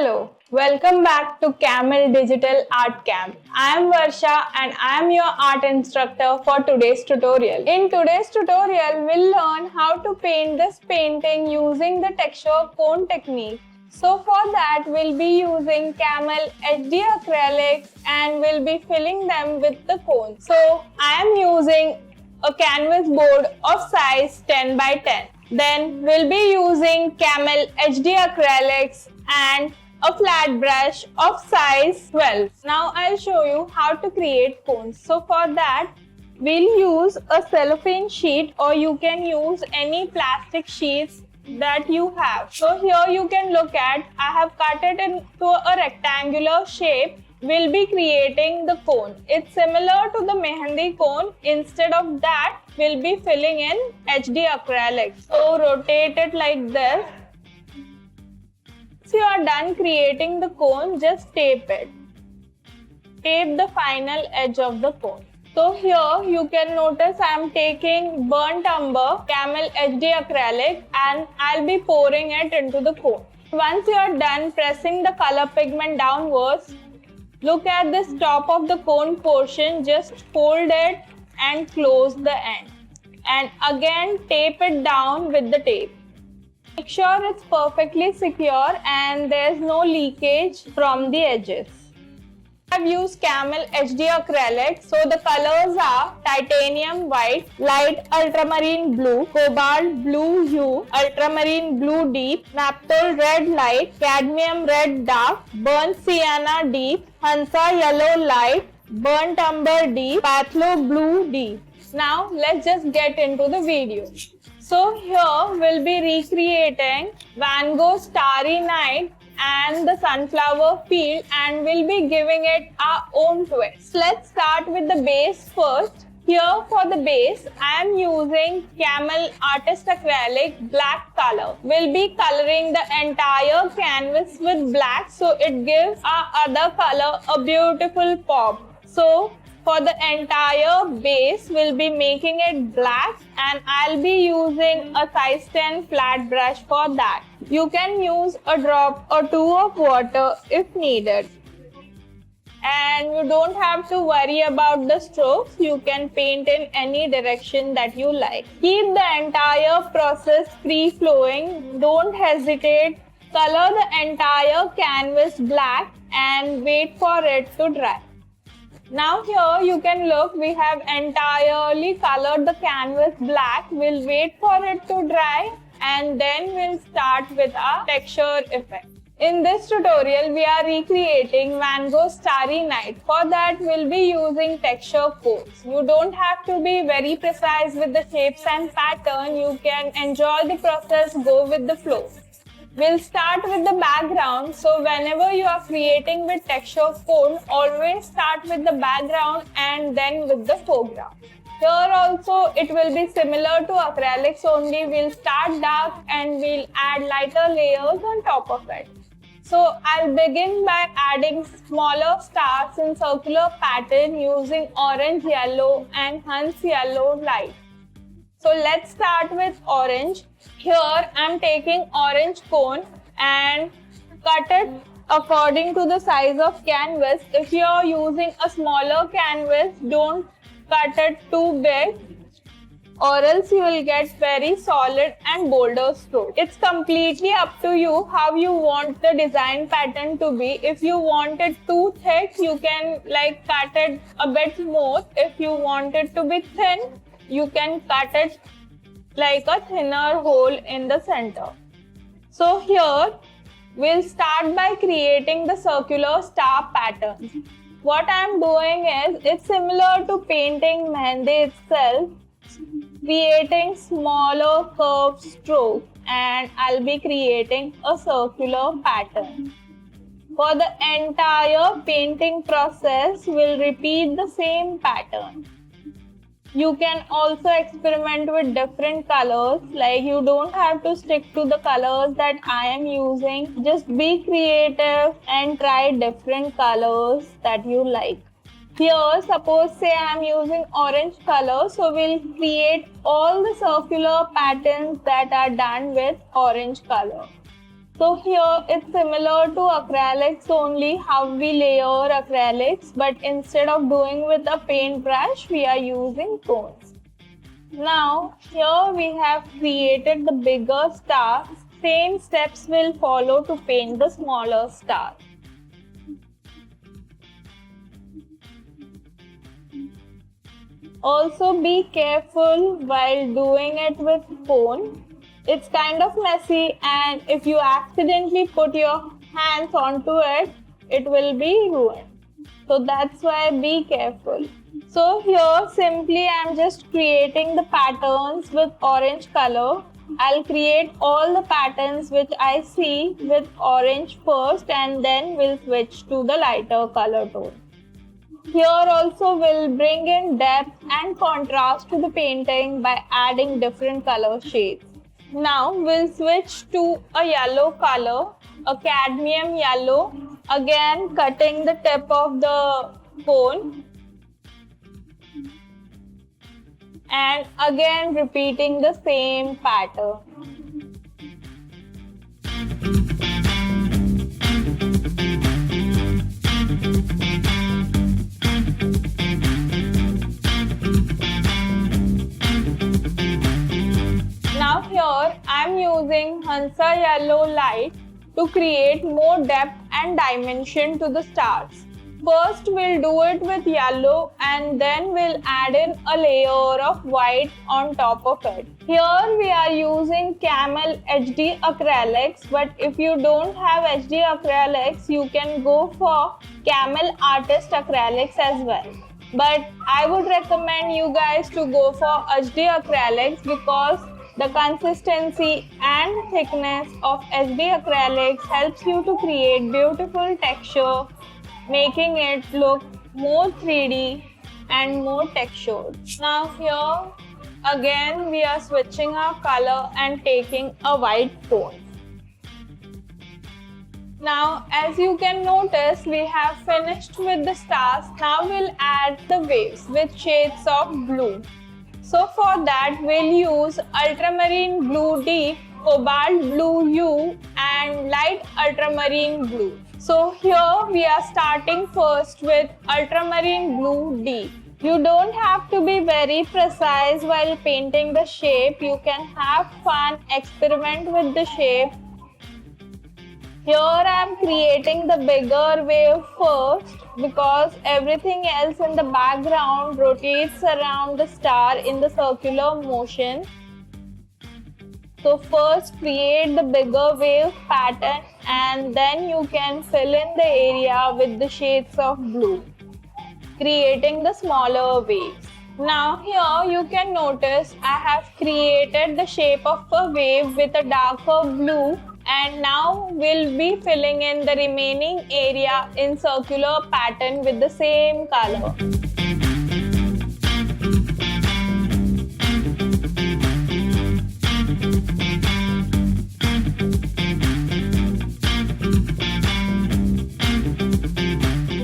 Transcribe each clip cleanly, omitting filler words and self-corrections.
Hello, welcome back to Camel Digital Art Camp. I am Varsha and I am your art instructor for today's tutorial. In today's tutorial, we'll learn how to paint this painting using the texture cone technique. So for that, we'll be using Camel HD Acrylics and we'll be filling them with the cones. So I am using a canvas board of size 10 by 10. Then we'll be using Camel HD Acrylics and a flat brush of size 12. Now I'll show you how to create cones. So for that, we'll use a cellophane sheet or you can use any plastic sheets that you have. So here you can look at, I have cut it into a rectangular shape. We'll be creating the cone. It's similar to the mehendi cone. Instead of that, we'll be filling in HD acrylics. So rotate it like this. Once you are done creating the cone, just tape it. Tape the final edge of the cone. So here you can notice I am taking burnt umber Camel HD acrylic and I'll be pouring it into the cone. Once you are done pressing the color pigment downwards, look at this top of the cone portion, just fold it and close the end. And again tape it down with the tape. Make sure it's perfectly secure and there's no leakage from the edges. I've used Camel HD acrylic, so the colors are titanium white, light ultramarine blue, cobalt blue hue, ultramarine blue deep, naphthol red light, cadmium red dark, burnt sienna deep, hansa yellow light, burnt umber deep, phthalo blue deep. Now let's just get into the video. So here we'll be recreating Van Gogh's Starry Night and the sunflower field and we'll be giving it our own twist. Let's start with the base first. Here for the base, I am using Camel Artist Acrylic black color. We'll be coloring the entire canvas with black so it gives our other color a beautiful pop. So for the entire base, we'll be making it black and I'll be using a size 10 flat brush for that. You can use a drop or two of water if needed. And you don't have to worry about the strokes. You can paint in any direction that you like. Keep the entire process free-flowing. Don't hesitate. Color the entire canvas black and wait for it to dry. Now here you can look, we have entirely colored the canvas black. We'll wait for it to dry and then we'll start with our texture effect. In this tutorial, we are recreating Van Gogh's Starry Night. For that, we'll be using texture codes. You don't have to be very precise with the shapes and pattern. You can enjoy the process, go with the flow. We'll start with the background. So whenever you are creating with texture cone, always start with the background and then with the foreground. Here also it will be similar to acrylics, only we'll start dark and we'll add lighter layers on top of it. So I'll begin by adding smaller stars in circular pattern using orange yellow and Hans yellow light. So let's start with orange. Here I'm taking orange cone and cut it according to the size of canvas. If you are using a smaller canvas, don't cut it too big or else you will get very solid and bolder strokes. It's completely up to you how you want the design pattern to be. If you want it too thick, you can cut it a bit more. If you want it to be thin, you can cut it like a thinner hole in the center. So here, we'll start by creating the circular star pattern. What I'm doing is, it's similar to painting mehendi itself, creating smaller curved strokes and I'll be creating a circular pattern. For the entire painting process, we'll repeat the same pattern. You can also experiment with different colors, you don't have to stick to the colors that I am using. Just be creative and try different colors that you like. Here, suppose say I am using orange color, so we'll create all the circular patterns that are done with orange color. So here it's similar to acrylics only, how we layer acrylics, but instead of doing with a paintbrush, we are using cones. Now here we have created the bigger stars. Same steps will follow to paint the smaller star. Also be careful while doing it with cone. It's kind of messy, and if you accidentally put your hands onto it, it will be ruined. So that's why be careful. So here simply I'm just creating the patterns with orange color. I'll create all the patterns which I see with orange first, and then we'll switch to the lighter color tone. Here also we'll bring in depth and contrast to the painting by adding different color shades. Now we'll switch to a yellow color, a cadmium yellow, again cutting the tip of the cone and again repeating the same pattern. Now here I am using Hansa yellow light to create more depth and dimension to the stars. First we'll do it with yellow and then we'll add in a layer of white on top of it. Here we are using Camel HD Acrylics, but if you don't have HD Acrylics, you can go for Camel Artist Acrylics as well. But I would recommend you guys to go for HD Acrylics because the consistency and thickness of HD Acrylics helps you to create beautiful texture, making it look more 3D and more textured. Now here again we are switching our color and taking a white tone. Now as you can notice, we have finished with the stars. Now we'll add the waves with shades of blue. So for that we'll use Ultramarine Blue Deep, Cobalt Blue U and Light Ultramarine Blue. So here we are starting first with Ultramarine Blue Deep. You don't have to be very precise while painting the shape. You can have fun, experiment with the shape. Here I am creating the bigger wave first because everything else in the background rotates around the star in the circular motion. So first create the bigger wave pattern and then you can fill in the area with the shades of blue, creating the smaller waves. Now here you can notice I have created the shape of a wave with a darker blue, and now we'll be filling in the remaining area in circular pattern with the same color.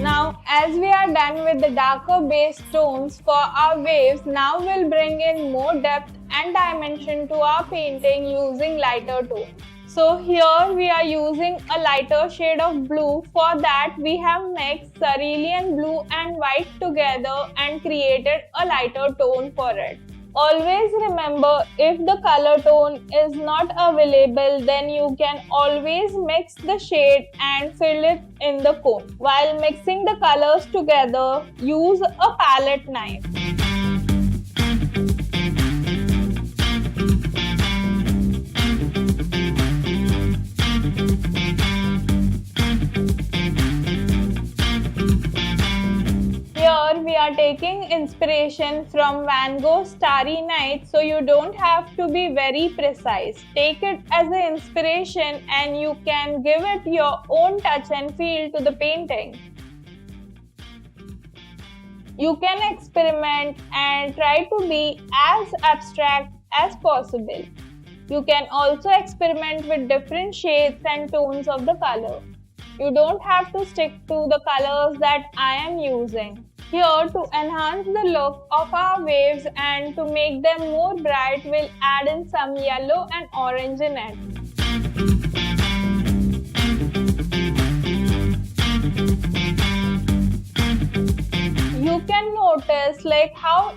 Now as we are done with the darker base tones for our waves, now we'll bring in more depth and dimension to our painting using lighter tones. So here we are using a lighter shade of blue. For that we have mixed cerulean blue and white together and created a lighter tone for it. Always remember, if the color tone is not available, then you can always mix the shade and fill it in the cone. While mixing the colors together, use a palette knife. Here we are taking inspiration from Van Gogh's Starry Night, so you don't have to be very precise. Take it as an inspiration and you can give it your own touch and feel to the painting. You can experiment and try to be as abstract as possible. You can also experiment with different shades and tones of the color. You don't have to stick to the colors that I am using. Here, to enhance the look of our waves and to make them more bright, we'll add in some yellow and orange in it.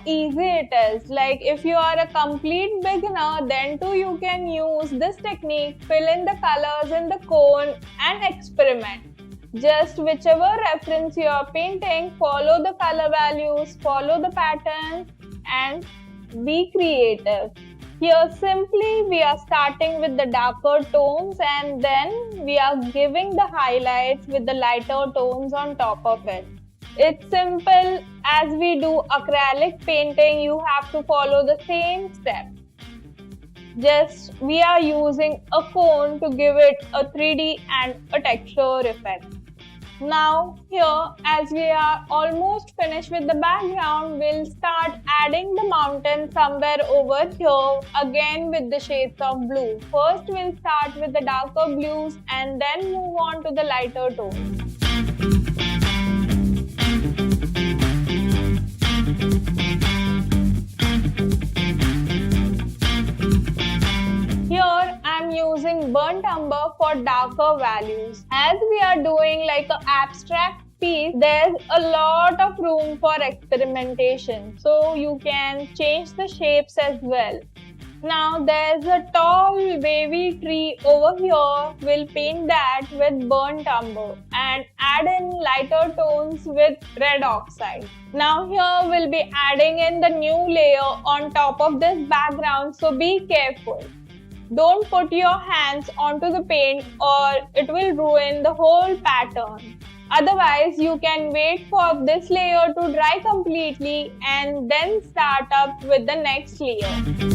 easy it is. Like if you are a complete beginner, then too you can use this technique, fill in the colors in the cone and experiment. Just whichever reference you are painting, follow the color values, follow the pattern and be creative. Here simply we are starting with the darker tones and then we are giving the highlights with the lighter tones on top of it. It's simple. As we do acrylic painting, you have to follow the same steps. Just we are using a cone to give it a 3D and a texture effect. Now here, as we are almost finished with the background, we'll start adding the mountain somewhere over here again with the shades of blue. First we'll start with the darker blues and then move on to the lighter tones. Here I'm using burnt umber for darker values. As we are doing like an abstract piece, there's a lot of room for experimentation. So you can change the shapes as well. Now there's a tall wavy tree over here. We'll paint that with burnt umber and add in lighter tones with red oxide. Now here we'll be adding in the new layer on top of this background, so be careful. Don't put your hands onto the paint or it will ruin the whole pattern. Otherwise, you can wait for this layer to dry completely and then start up with the next layer.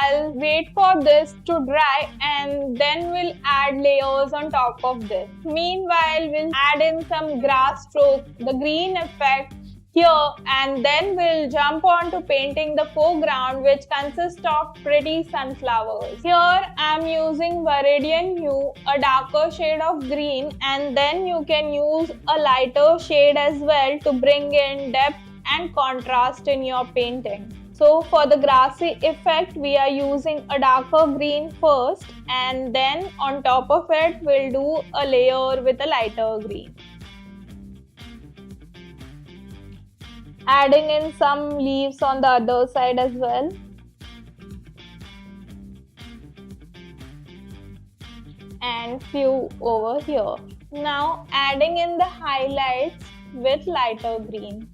I'll wait for this to dry and then we'll add layers on top of this. Meanwhile, we'll add in some grass strokes, the green effect here, and then we'll jump on to painting the foreground, which consists of pretty sunflowers. Here I'm using Viridian Hue, a darker shade of green, and then you can use a lighter shade as well to bring in depth and contrast in your painting. So for the grassy effect, we are using a darker green first and then on top of it, we'll do a layer with a lighter green. Adding in some leaves on the other side as well. And few over here. Now adding in the highlights with lighter green.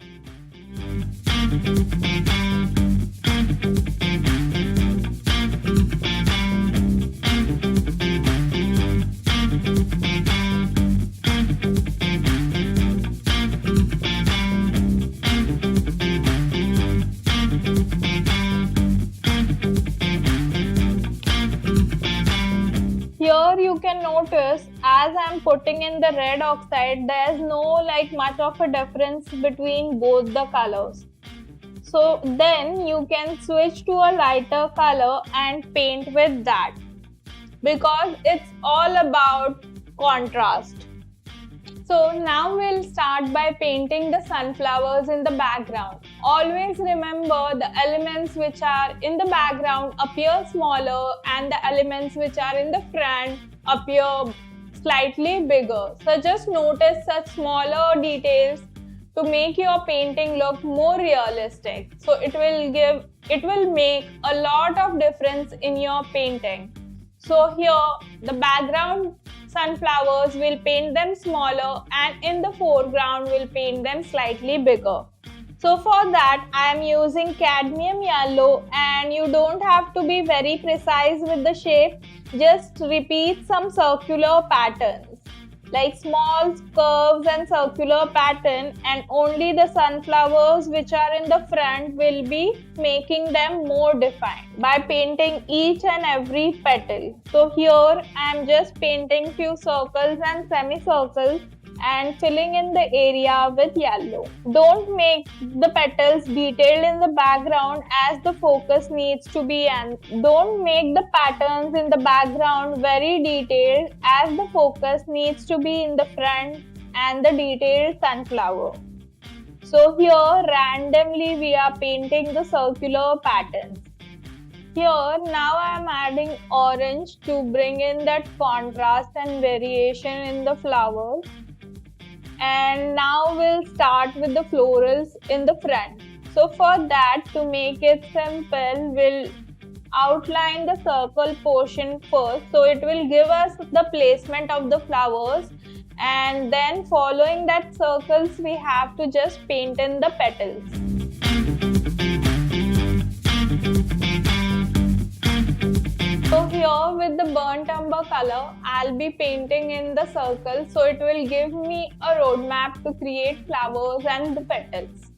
Here you can notice as I'm putting in the red oxide, there's no much of a difference between both the colors. So then you can switch to a lighter color and paint with that because it's all about contrast. So now we'll start by painting the sunflowers in the background. Always remember the elements which are in the background appear smaller and the elements which are in the front appear slightly bigger. So just notice such smaller details to make your painting look more realistic. So it will make a lot of difference in your painting. So here the background sunflowers, will paint them smaller and in the foreground we'll paint them slightly bigger. So for that I am using cadmium yellow and you don't have to be very precise with the shape. Just repeat some circular patterns like small curves and circular pattern, and only the sunflowers which are in the front will be making them more defined by painting each and every petal. So here I am just painting few circles and semicircles and filling in the area with yellow. Don't make the petals detailed in the background as the focus needs to be, and don't make the patterns in the background very detailed as the focus needs to be in the front and the detailed sunflower. So here randomly we are painting the circular patterns. Here now I am adding orange to bring in that contrast and variation in the flowers. And now we'll start with the florals in the front. So for that, to make it simple, we'll outline the circle portion first. So it will give us the placement of the flowers, and then following that circles we have to just paint in the petals. So here with the burnt umber color, I'll be painting in the circle, so it will give me a roadmap to create flowers and the petals.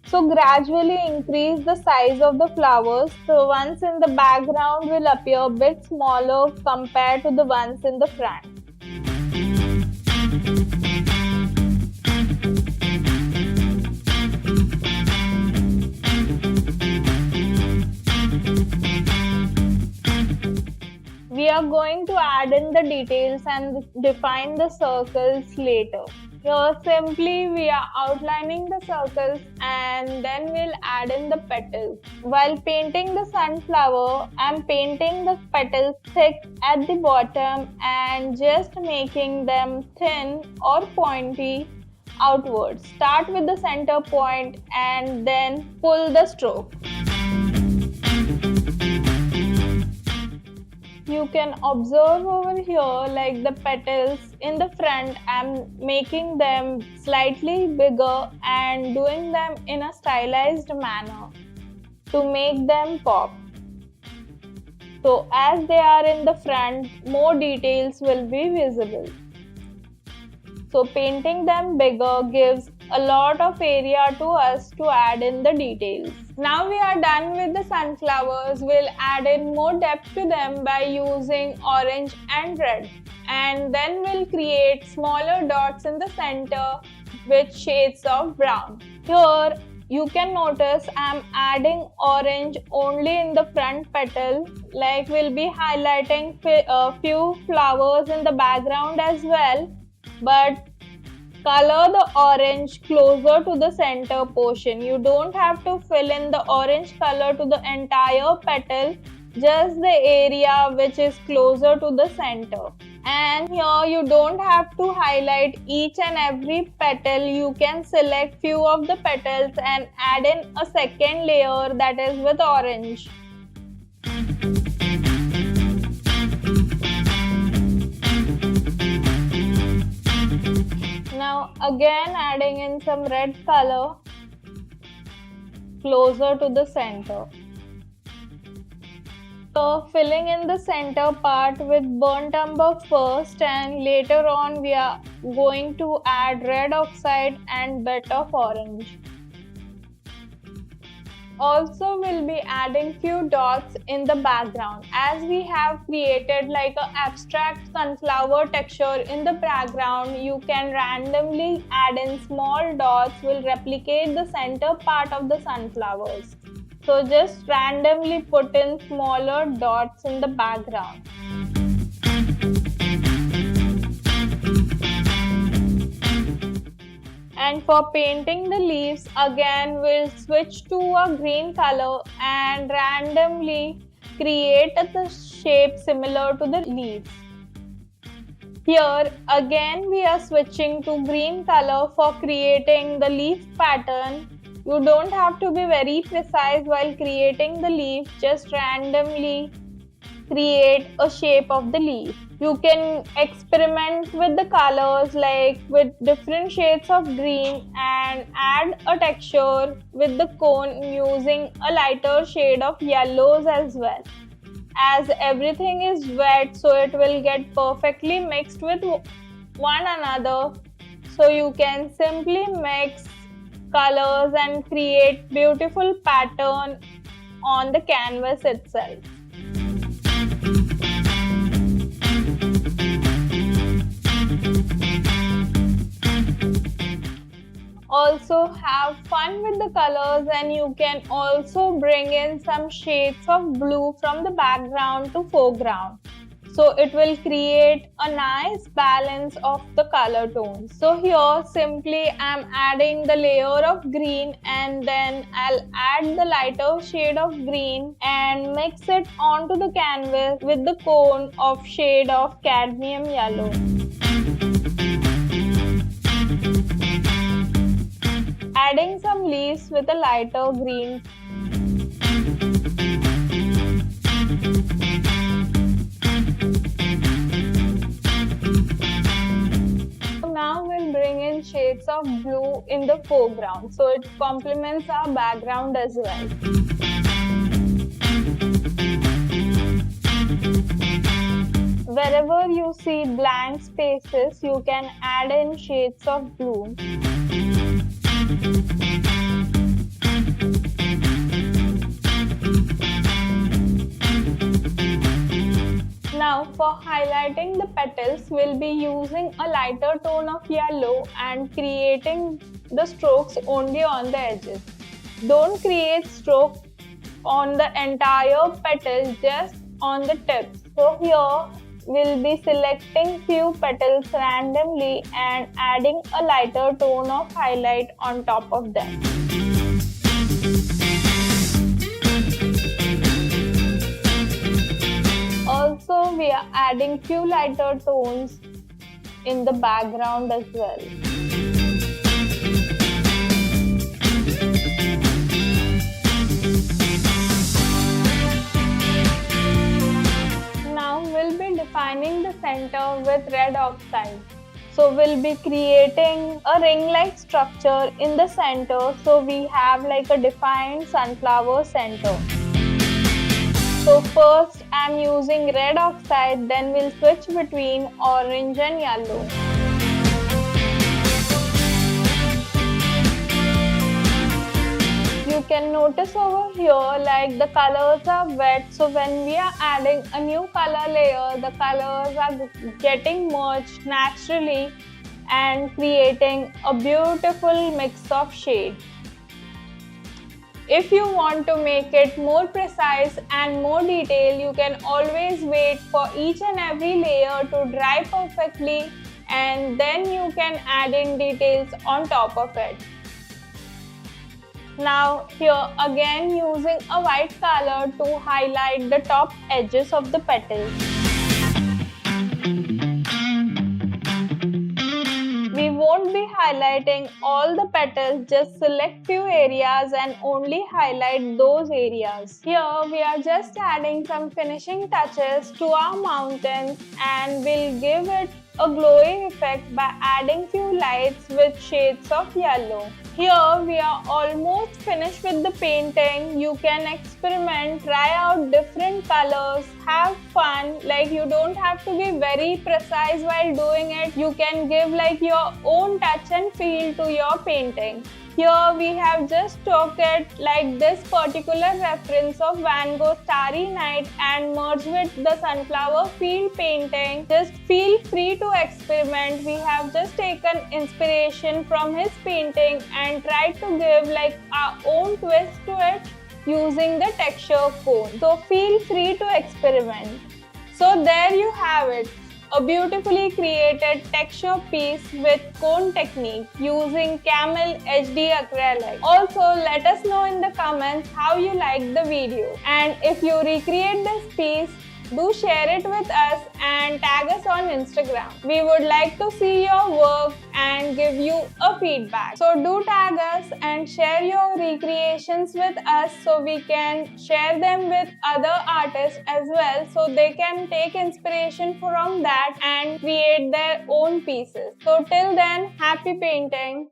So gradually increase the size of the flowers. The ones in the background will appear a bit smaller compared to the ones in the front. We are going to add in the details and define the circles later. Here simply we are outlining the circles and then we'll add in the petals. While painting the sunflower, I'm painting the petals thick at the bottom and just making them thin or pointy outwards. Start with the center point and then pull the stroke. You can observe over here like the petals in the front, I'm making them slightly bigger and doing them in a stylized manner to make them pop. So as they are in the front, more details will be visible. So painting them bigger gives a lot of area to us to add in the details. Now we are done with the sunflowers. We'll add in more depth to them by using orange and red. And then we'll create smaller dots in the center with shades of brown. Here you can notice I'm adding orange only in the front petal. Like we'll be highlighting a few flowers in the background as well. But color the orange closer to the center portion. You don't have to fill in the orange color to the entire petal, just the area which is closer to the center. And here you don't have to highlight each and every petal. You can select few of the petals and add in a second layer that is with orange. Now again adding in some red color closer to the center. So filling in the center part with burnt umber first, and later on we are going to add red oxide and bit of orange. Also we'll be adding few dots in the background, as we have created like an abstract sunflower texture in the background. You can randomly add in small dots will replicate the center part of the sunflowers. So just randomly put in smaller dots in the background. And for painting the leaves, again we'll switch to a green color and randomly create the shape similar to the leaves. Here again we are switching to green color for creating the leaf pattern. You don't have to be very precise while creating the leaf, just randomly create a shape of the leaf. You can experiment with the colors like with different shades of green and add a texture with the cone using a lighter shade of yellows as well. As everything is wet, so it will get perfectly mixed with one another. So you can simply mix colors and create beautiful pattern on the canvas itself. Also have fun with the colors, and you can also bring in some shades of blue from the background to foreground. So it will create a nice balance of the color tones. So here simply I'm adding the layer of green and then I'll add the lighter shade of green and mix it onto the canvas with the cone of shade of cadmium yellow. Adding some leaves with a lighter green. Now we'll bring in shades of blue in the foreground, so it complements our background as well. Wherever you see blank spaces, you can add in shades of blue. Now for highlighting the petals, we'll be using a lighter tone of yellow and creating the strokes only on the edges. Don't create strokes on the entire petal, just on the tips. So here we'll be selecting few petals randomly and adding a lighter tone of highlight on top of them. Also, we are adding few lighter tones in the background as well. Now we'll be defining the center with red oxide. So we'll be creating a ring-like structure in the center, so we have like a defined sunflower center. So first I'm using red oxide, then we'll switch between orange and yellow. You can notice over here like the colors are wet, so when we are adding a new color layer, the colors are getting merged naturally and creating a beautiful mix of shades. If you want to make it more precise and more detailed, you can always wait for each and every layer to dry perfectly and then you can add in details on top of it. Now here again using a white color to highlight the top edges of the petals. We won't be highlighting all the petals, just select few areas and only highlight those areas. Here we are just adding some finishing touches to our mountains and we'll give it a glowy effect by adding few lights with shades of yellow. Here we are almost finished with the painting. You can experiment, try out different colors, have fun. Like you don't have to be very precise while doing it. You can give like your own touch and feel to your painting. Here we have just took it like this particular reference of Van Gogh Starry Night and merged with the sunflower field painting. Just feel free to experiment. We have just taken inspiration from his painting and tried to give like our own twist to it using the texture cone. So feel free to experiment. So there you have it. A beautifully created texture piece with cone technique using Camel HD Acrylic. Also, let us know in the comments how you liked the video. And if you recreate this piece, do share it with us and tag us on Instagram. We would like to see your work and give you a feedback. So do tag us and share your recreations with us so we can share them with other artists as well, so they can take inspiration from that and create their own pieces. So till then, happy painting.